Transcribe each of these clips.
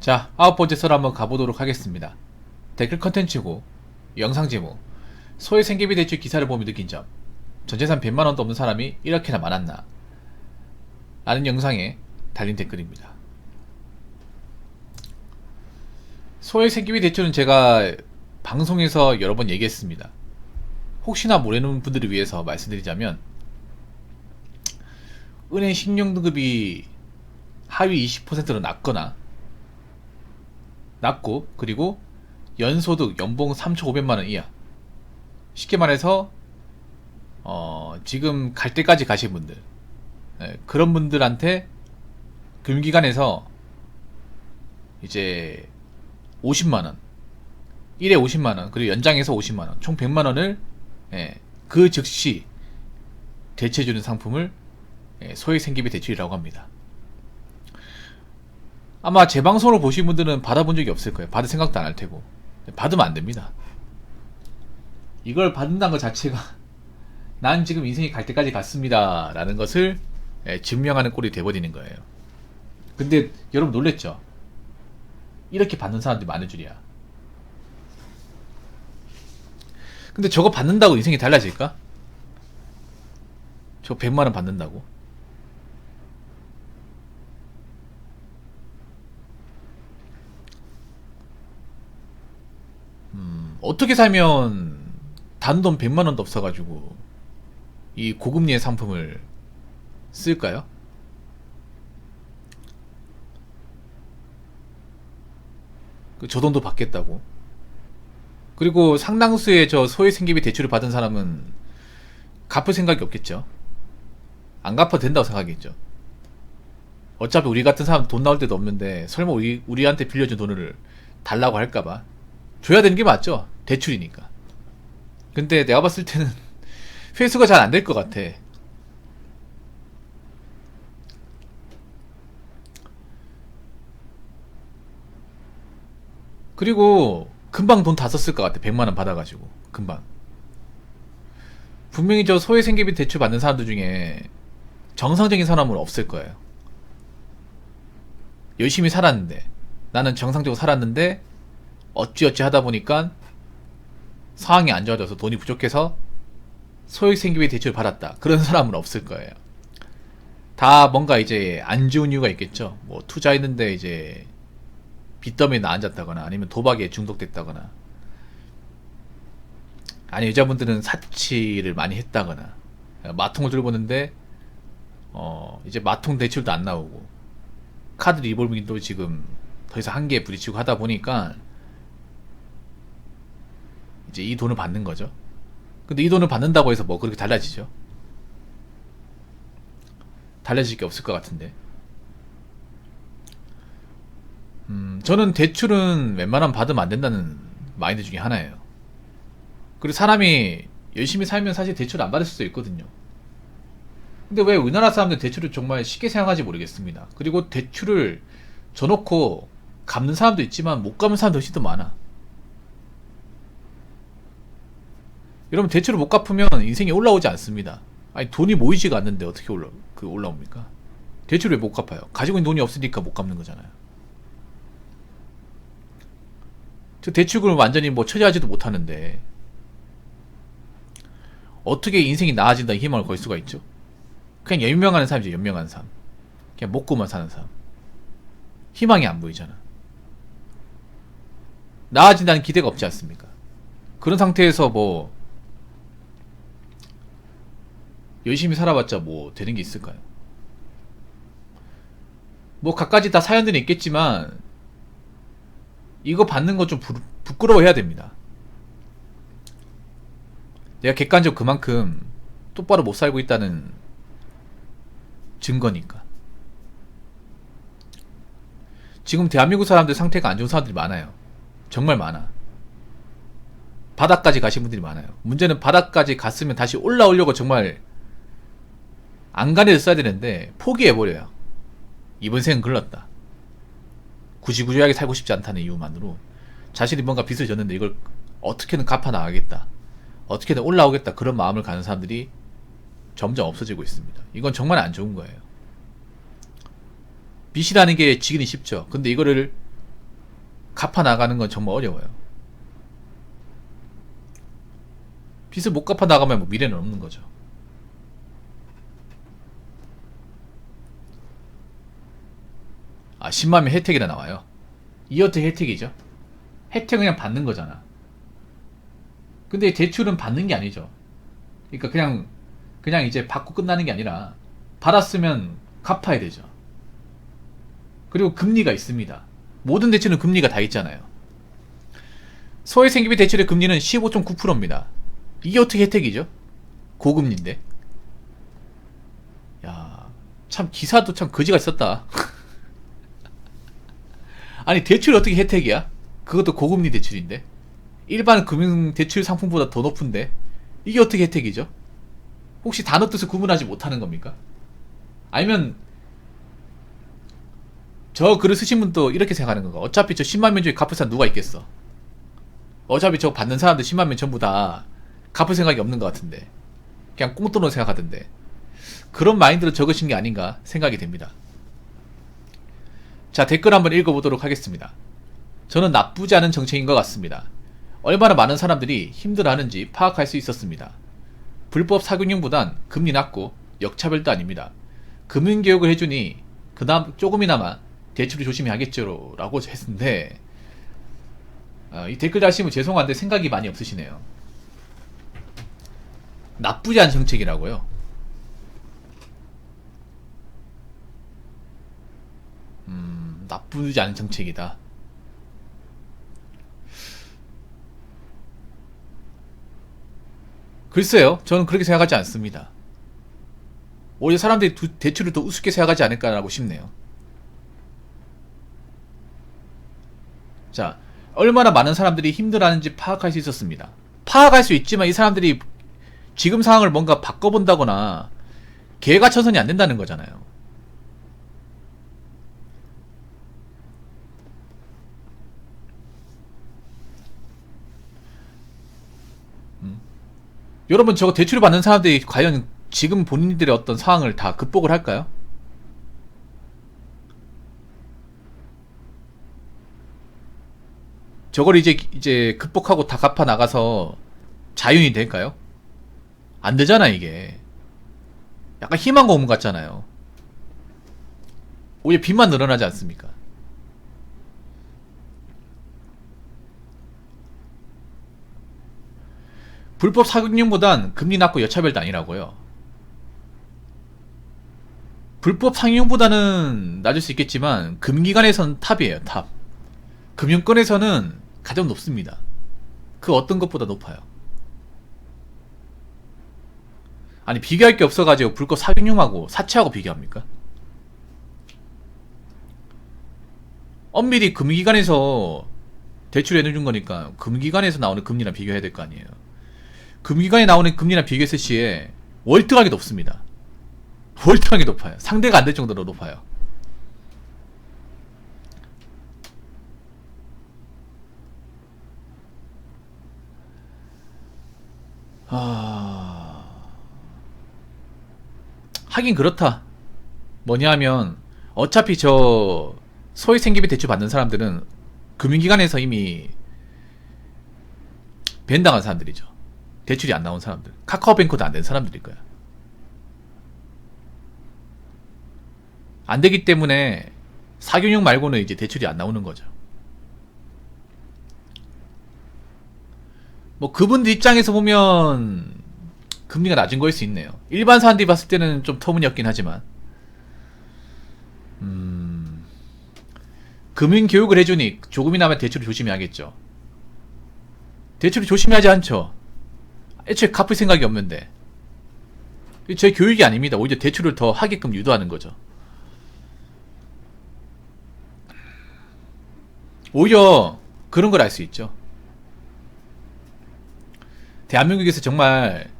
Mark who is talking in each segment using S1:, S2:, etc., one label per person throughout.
S1: 자, 9번째 썰 한번 가보도록 하겠습니다. 댓글 컨텐츠고 영상 제목 소액 생계비 대출 기사를 보며 느낀 점, 전재산 100만원도 없는 사람이 이렇게나 많았나 라는 영상에 달린 댓글입니다. 소액 생계비 대출은 제가 방송에서 여러 번 얘기했습니다. 혹시나 모르는 분들을 위해서 말씀드리자면, 은행 신용등급이 하위 20%로 낮고, 그리고 연소득 연봉 3,500만원 이하, 쉽게 말해서 지금 갈 때까지 가신 분들, 그런 분들한테 금융기관에서 이제 50만원, 1회 50만원, 그리고 연장해서 50만원, 총 100만원을 그 즉시 대체해주는 상품을 소액 생계비 대출이라고 합니다. 아마 제 방송을 보신 분들은 받아본 적이 없을 거예요. 받을 생각도 안 할 테고. 받으면 안 됩니다. 이걸 받는다는 것 자체가 난 지금 인생이 갈 때까지 갔습니다 라는 것을 증명하는 꼴이 돼버리는 거예요. 근데 여러분 놀랬죠? 이렇게 받는 사람들이 많은 줄이야. 근데 저거 받는다고 인생이 달라질까? 저 100만원 받는다고? 어떻게 살면 단돈 100만원도 없어가지고 이 고금리의 상품을 쓸까요? 저 돈도 받겠다고. 그리고 상당수의 저 소액 생계비 대출을 받은 사람은 갚을 생각이 없겠죠. 안 갚아도 된다고 생각하겠죠. 어차피 우리 같은 사람 돈 나올 때도 없는데 설마 우리한테 빌려준 돈을 달라고 할까봐 줘야 되는 게 맞죠. 대출이니까. 근데 내가 봤을 때는 회수가 잘 안 될 것 같아. 그리고 금방 돈 다 썼을 것 같아. 100만원 받아가지고 금방. 분명히 저 소액 생계비 대출 받는 사람들 중에 정상적인 사람은 없을 거예요. 열심히 살았는데, 나는 정상적으로 살았는데 어찌어찌 하다 보니까 상황이 안 좋아져서 돈이 부족해서 소액 생계비 대출을 받았다, 그런 사람은 없을 거예요. 다 뭔가 이제 안 좋은 이유가 있겠죠. 뭐 투자했는데 이제 빚더미에 앉았다거나, 아니면 도박에 중독됐다거나, 아니 여자분들은 사치를 많이 했다거나, 마통을 들고 보는데 이제 마통 대출도 안 나오고, 카드 리볼빙도 지금 더 이상 한계에 부딪히고 하다 보니까 이제 이 돈을 받는 거죠. 근데 이 돈을 받는다고 해서 뭐 그렇게 달라지죠? 달라질 게 없을 것 같은데. 저는 대출은 웬만하면 받으면 안 된다는 마인드 중에 하나예요. 그리고 사람이 열심히 살면 사실 대출 안 받을 수도 있거든요. 근데 왜 우리나라 사람들 대출을 정말 쉽게 생각하지 모르겠습니다. 그리고 대출을 져놓고 갚는 사람도 있지만 못 갚는 사람도 훨씬 더 많아. 여러분, 대출을 못 갚으면 인생이 올라오지 않습니다. 아니, 돈이 모이지가 않는데 어떻게 올라옵니까? 대출을 왜 못 갚아요? 가지고 있는 돈이 없으니까 못 갚는 거잖아요. 저 대출금을 완전히 뭐 처리하지도 못하는데 어떻게 인생이 나아진다는 희망을 걸 수가 있죠? 그냥 연명하는 사람이죠. 연명하는 사람. 그냥 먹고만 사는 사람. 희망이 안 보이잖아. 나아진다는 기대가 없지 않습니까? 그런 상태에서 뭐 열심히 살아봤자 뭐 되는 게 있을까요? 뭐 갖가지 다 사연들이 있겠지만 이거 받는 거 좀 부끄러워해야 됩니다. 내가 객관적으로 그만큼 똑바로 못 살고 있다는 증거니까. 지금 대한민국 사람들 상태가 안 좋은 사람들이 많아요. 정말 많아. 바닥까지 가신 분들이 많아요. 문제는 바닥까지 갔으면 다시 올라오려고 정말 안간힘을 써야 되는데 포기해버려요. 이번 생은 글렀다. 구지구지하게 살고 싶지 않다는 이유만으로 자신이 뭔가 빚을 졌는데 이걸 어떻게든 갚아 나가겠다, 어떻게든 올라오겠다, 그런 마음을 가는 사람들이 점점 없어지고 있습니다. 이건 정말 안 좋은 거예요. 빚이라는 게 지기는 쉽죠. 근데 이거를 갚아 나가는 건 정말 어려워요. 빚을 못 갚아 나가면 뭐 미래는 없는 거죠. 아, 10만면 혜택이라 나와요. 이 어떻게 혜택이죠? 혜택은 그냥 받는 거잖아. 근데 대출은 받는 게 아니죠. 그러니까 그냥 이제 받고 끝나는 게 아니라 받았으면 갚아야 되죠. 그리고 금리가 있습니다. 모든 대출은 금리가 다 있잖아요. 소액생기비 대출의 금리는 15.9%입니다. 이게 어떻게 혜택이죠? 고금리인데. 야, 참 기사도 참 거지가 있었다. 아니 대출이 어떻게 혜택이야? 그것도 고금리 대출인데. 일반 금융 대출 상품보다 더 높은데 이게 어떻게 혜택이죠? 혹시 단어 뜻을 구분하지 못하는 겁니까? 아니면 저 글을 쓰신 분도 이렇게 생각하는 건가? 어차피 저 10만면 중에 갚을 사람 누가 있겠어? 어차피 저 받는 사람들 10만면 전부 다 갚을 생각이 없는 것 같은데 그냥 꽁돈으로 생각하던데 그런 마인드로 적으신 게 아닌가 생각이 됩니다. 자, 댓글 한번 읽어보도록 하겠습니다. 저는 나쁘지 않은 정책인 것 같습니다. 얼마나 많은 사람들이 힘들어하는지 파악할 수 있었습니다. 불법 사교육보단 금리 낮고 역차별도 아닙니다. 금융교육을 해주니 조금이나마 대출을 조심히 하겠죠 라고 했는데 이 댓글 다시면 죄송한데 생각이 많이 없으시네요. 나쁘지 않은 정책이라고요? 나쁘지 않은 정책이다. 글쎄요, 저는 그렇게 생각하지 않습니다. 오히려 사람들이 대출을 더 우습게 생각하지 않을까라고 싶네요. 자, 얼마나 많은 사람들이 힘들어하는지 파악할 수 있었습니다. 파악할 수 있지만 이 사람들이 지금 상황을 뭔가 바꿔본다거나 개가천선이 안 된다는 거잖아요. 여러분, 저거 대출을 받는 사람들이 과연 지금 본인들의 어떤 상황을 다 극복을 할까요? 저걸 이제 극복하고 다 갚아 나가서 자윤이 될까요? 안 되잖아, 이게. 약간 희망 고문 같잖아요. 오히려 빚만 늘어나지 않습니까? 불법 상용보단 금리 낮고 여차별도 아니라고요. 불법 상용보다는 낮을 수 있겠지만 금기관에서는 탑이에요, 탑. 금융권에서는 가장 높습니다. 그 어떤 것보다 높아요. 아니 비교할 게 없어가지고 불법 상용하고 사채하고 비교합니까? 엄밀히 금기관에서 대출해준 거니까 금기관에서 나오는 금리랑 비교해야 될 거 아니에요. 금기관에 나오는 금리랑 비교했을 시에 월등하게 높습니다. 월등하게 높아요. 상대가 안 될 정도로 높아요. 하긴 그렇다. 뭐냐 하면 어차피 저 소액생계비 대출 받는 사람들은 금융기관에서 이미 밴당한 사람들이죠. 대출이 안 나온 사람들. 카카오뱅크도 안 된 사람들일 거야. 안 되기 때문에 사교육 말고는 이제 대출이 안 나오는 거죠. 뭐 그분들 입장에서 보면 금리가 낮은 거일 수 있네요. 일반 사람들이 봤을 때는 좀 터무니없긴 하지만 금융교육을 해주니 조금이나마 대출을 조심히 하겠죠. 대출을 조심히 하지 않죠. 애초에 갚을 생각이 없는데. 제 교육이 아닙니다. 오히려 대출을 더 하게끔 유도하는 거죠. 오히려 그런 걸 알 수 있죠. 대한민국에서 정말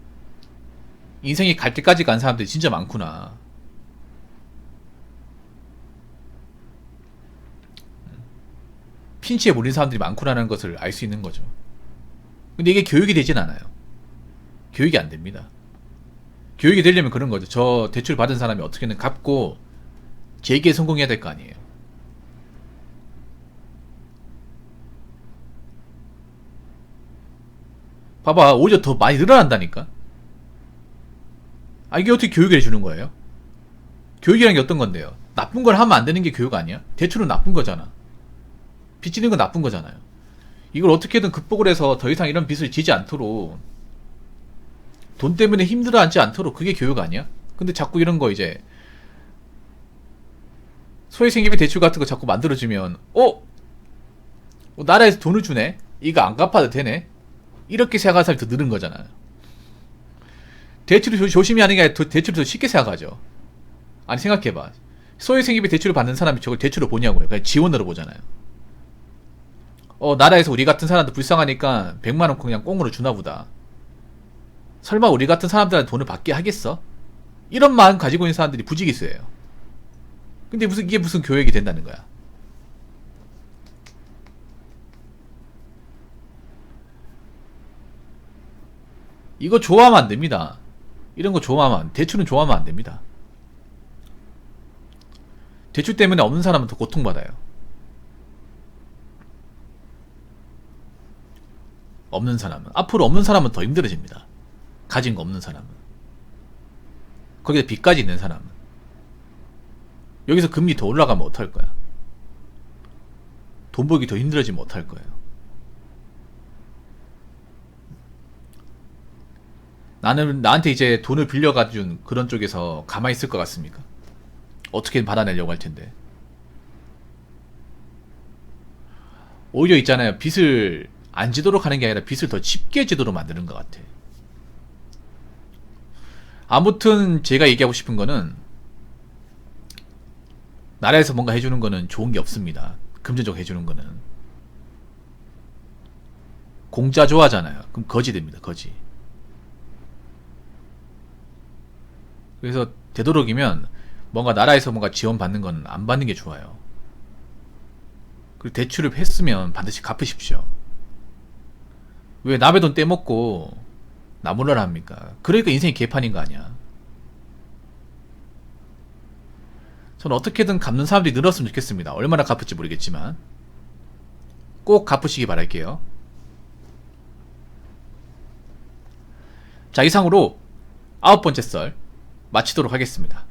S1: 인생이 갈 때까지 간 사람들이 진짜 많구나. 핀치에 몰린 사람들이 많구나라는 것을 알 수 있는 거죠. 근데 이게 교육이 되진 않아요. 교육이 안 됩니다. 교육이 되려면 그런 거죠. 저 대출 받은 사람이 어떻게든 갚고 재기에 성공해야 될 거 아니에요. 봐봐, 오히려 더 많이 늘어난다니까. 아, 이게 어떻게 교육을 해주는 거예요? 교육이란 게 어떤 건데요? 나쁜 걸 하면 안 되는 게 교육 아니야? 대출은 나쁜 거잖아. 빚지는 건 나쁜 거잖아요. 이걸 어떻게든 극복을 해서 더 이상 이런 빚을 지지 않도록, 돈 때문에 힘들어하지 않도록, 그게 교육 아니야? 근데 자꾸 이런 거 이제 소액생계비 대출 같은 거 자꾸 만들어주면 나라에서 돈을 주네? 이거 안 갚아도 되네? 이렇게 생각하는 사람이 더 늘은 거잖아요. 대출을 조심히 하는 게 아니라 대출을 더 쉽게 생각하죠. 아니, 생각해봐. 소액생계비 대출을 받는 사람이 저걸 대출을 보냐고요. 그냥 지원으로 보잖아요. 나라에서 우리 같은 사람들 불쌍하니까 100만원 그냥 꽁으로 주나보다. 설마 우리 같은 사람들한테 돈을 받게 하겠어? 이런 마음 가지고 있는 사람들이 부지기수예요. 근데 이게 무슨 교육이 된다는 거야. 이거 좋아하면 안 됩니다. 이런 거 좋아하면, 대출은 좋아하면 안 됩니다. 대출 때문에 없는 사람은 더 고통받아요. 없는 사람은. 앞으로 없는 사람은 더 힘들어집니다. 가진 거 없는 사람은. 거기다 빚까지 있는 사람은. 여기서 금리 더 올라가면 어떡할 거야? 돈 벌기 더 힘들어지면 어떡할 거예요? 나한테 이제 돈을 빌려가준 그런 쪽에서 가만히 있을 것 같습니까? 어떻게든 받아내려고 할 텐데. 오히려 있잖아요. 빚을 안 지도록 하는 게 아니라 빚을 더 쉽게 지도록 만드는 것 같아. 아무튼 제가 얘기하고 싶은 거는, 나라에서 뭔가 해주는 거는 좋은 게 없습니다. 금전적으로 해주는 거는. 공짜 좋아하잖아요. 그럼 거지 됩니다. 거지. 그래서 되도록이면 뭔가 나라에서 뭔가 지원받는 건 안 받는 게 좋아요. 그리고 대출을 했으면 반드시 갚으십시오. 왜 남의 돈 떼먹고 나 몰라라 합니까? 그러니까 인생이 개판인 거 아니야. 저는 어떻게든 갚는 사람들이 늘었으면 좋겠습니다. 얼마나 갚을지 모르겠지만 꼭 갚으시기 바랄게요. 자, 이상으로 9번째 썰 마치도록 하겠습니다.